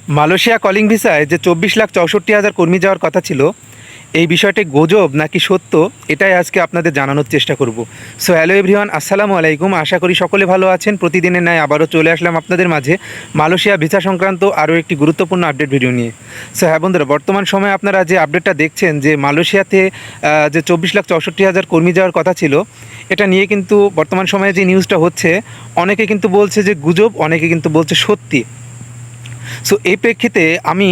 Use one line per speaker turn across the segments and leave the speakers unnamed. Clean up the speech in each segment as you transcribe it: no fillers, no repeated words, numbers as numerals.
Malaysia calling ভিসায় যে 24,64,000 কর্মী যাওয়ার কথা ছিল, এই বিষয়টি গুজব নাকি সত্য, এটাই আজকে আপনাদের জানানোর চেষ্টা করব। সো হ্যালো এভরিওয়ান, আসসালামু আলাইকুম। আশা করি সকলে ভালো আছেন। প্রতিদিনের ন্যায় আবারও চলে আসলাম আপনাদের মাঝে মালয়েশিয়া ভিসা সংক্রান্ত আরও একটি গুরুত্বপূর্ণ আপডেট ভিডিও নিয়ে। সো হ্যাঁ বন্ধুরা, বর্তমান সময়ে আপনারা যে আপডেটটা দেখছেন যে মালয়েশিয়াতে যে 24,64,000 কর্মী যাওয়ার কথা ছিল, এটা নিয়ে কিন্তু বর্তমান সময়ে যে নিউজটা হচ্ছে, অনেকে কিন্তু বলছে যে গুজব, অনেকে কিন্তু বলছে সত্যি। সো এই প্রেক্ষিতে আমি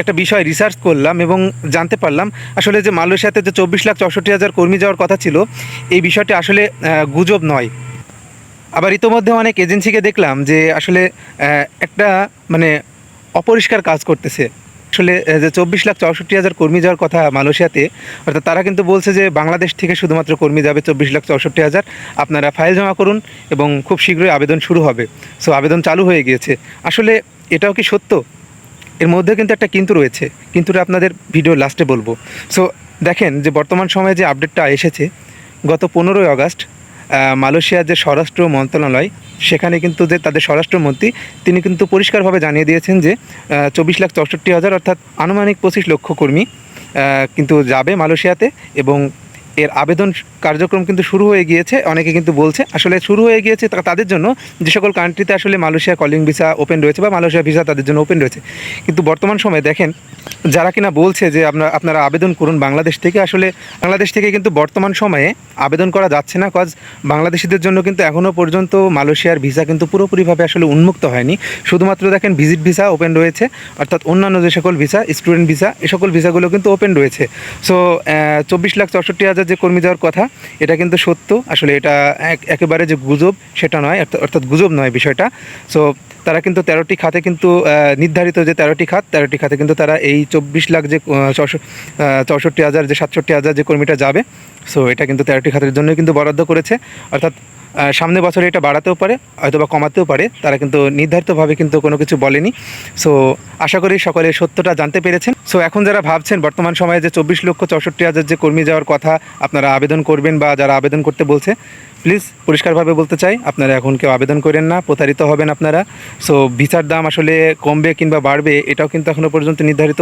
একটা বিষয় রিসার্চ করলাম এবং জানতে পারলাম আসলে যে মালয়েশিয়াতে যে 24,64,000 কর্মী যাওয়ার কথা ছিল, এই বিষয়টি আসলে গুজব নয়। আবার ইতোমধ্যে অনেক এজেন্সিকে দেখলাম যে আসলে একটা মানে অপরিষ্কার কাজ করতেছে। আসলে যে 24,64,000 কর্মী যাওয়ার কথা মালয়েশিয়াতে, অর্থাৎ তারা কিন্তু বলছে যে বাংলাদেশ থেকে শুধুমাত্র কর্মী যাবে 24,64,000, আপনারা ফাইল জমা করুন এবং খুব শীঘ্রই আবেদন শুরু হবে। সো আবেদন চালু হয়ে গিয়েছে। আসলে এটাও কি সত্য? এর মধ্যে কিন্তু একটা কিন্তু রয়েছে, কিন্তুটা আপনাদের ভিডিও লাস্টে বলবো। সো দেখেন যে বর্তমান সময়ে যে আপডেটটা এসেছে, গত 15ই আগস্ট মালয়েশিয়ার যে স্বরাষ্ট্র মন্ত্রণালয়, সেখানে কিন্তু যে তাদের স্বরাষ্ট্রমন্ত্রী, তিনি কিন্তু পরিষ্কারভাবে জানিয়ে দিয়েছেন যে 24,64,000 অর্থাৎ আনুমানিক 25 লক্ষ কর্মী কিন্তু যাবে মালয়েশিয়াতে, এবং এর আবেদন কার্যক্রম কিন্তু শুরু হয়ে গিয়েছে। অনেকে কিন্তু বলছে আসলে শুরু হয়ে গিয়েছে তাদের জন্য যে সকল কান্ট্রিতে আসলে মালয়েশিয়া কলিং ভিসা ওপেন রয়েছে বা মালয়েশিয়া ভিসা তাদের জন্য ওপেন রয়েছে। কিন্তু বর্তমান সময়ে দেখেন, যারা কিনা বলছে যে আপনারা আবেদন করুন বাংলাদেশ থেকে, আসলে বাংলাদেশ থেকে কিন্তু বর্তমান সময়ে আবেদন করা যাচ্ছে না, কজ বাংলাদেশিদের জন্য কিন্তু এখনও পর্যন্ত মালয়েশিয়ার ভিসা কিন্তু পুরোপুরিভাবে আসলে উন্মুক্ত হয়নি। শুধুমাত্র দেখেন ভিজিট ভিসা ওপেন রয়েছে, অর্থাৎ অন্যান্য যে সকল ভিসা, স্টুডেন্ট ভিসা, এ সকল ভিসাগুলো কিন্তু ওপেন রয়েছে। সো 24,64,000 যে কর্মী যাওয়ার কথা, এটা কিন্তু সত্য। আসলে এটা একেবারে যে গুজব সেটা নয়, অর্থাৎ গুজব নয় বিষয়টা। সো তারা কিন্তু 13টি খাতে কিন্তু নির্ধারিত যে 13টি খাতে কিন্তু তারা এই 24 লাখ যে 64,000 যে 67,000 যে কর্মীটা যাবে, সো এটা কিন্তু 13টি খাতের জন্য কিন্তু বরাদ্দ করেছে। অর্থাৎ সামনে বছরে এটা বাড়াতেও পারে, হয়তো বা কমাতেও পারে, তারা কিন্তু নির্ধারিতভাবে কিন্তু কোনো কিছু বলেনি। সো আশা করি সকলে সত্যটা জানতে পেরেছেন। সো এখন যারা ভাবছেন বর্তমান সময়ে যে 24,64,000 যে কর্মী যাওয়ার কথা আপনারা আবেদন করবেন, বা যারা আবেদন করতে বলছে, প্লিজ পরিষ্কারভাবে বলতে চাই, আপনারা এখন কেউ আবেদন করেন না, প্রতারিত হবেন আপনারা। সো ভিসার দাম আসলে কমবে কিংবা বাড়বে, এটাও কিন্তু এখনও পর্যন্ত নির্ধারিত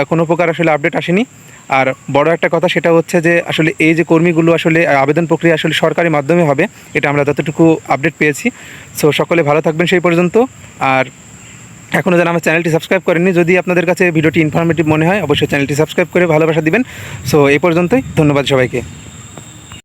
কোনো প্রকার আসলে আপডেট আসেনি। আর বড় একটা কথা সেটা হচ্ছে যে আসলে এই যে কর্মীগুলো আসলে আবেদন প্রক্রিয়া আসলে সরকারি মাধ্যমে হবে, এটা আমরা যতটুকু আপডেট পেয়েছি। সো সকলে ভালো থাকবেন সেই পর্যন্ত। আর এখনও যারা আমার চ্যানেলটি সাবস্ক্রাইব করেননি, যদি আপনাদের কাছে ভিডিওটি ইনফরমেটিভ মনে হয়, অবশ্যই চ্যানেলটি সাবস্ক্রাইব করে ভালোবাসা দিবেন। সো এই পর্যন্তই, ধন্যবাদ সবাইকে।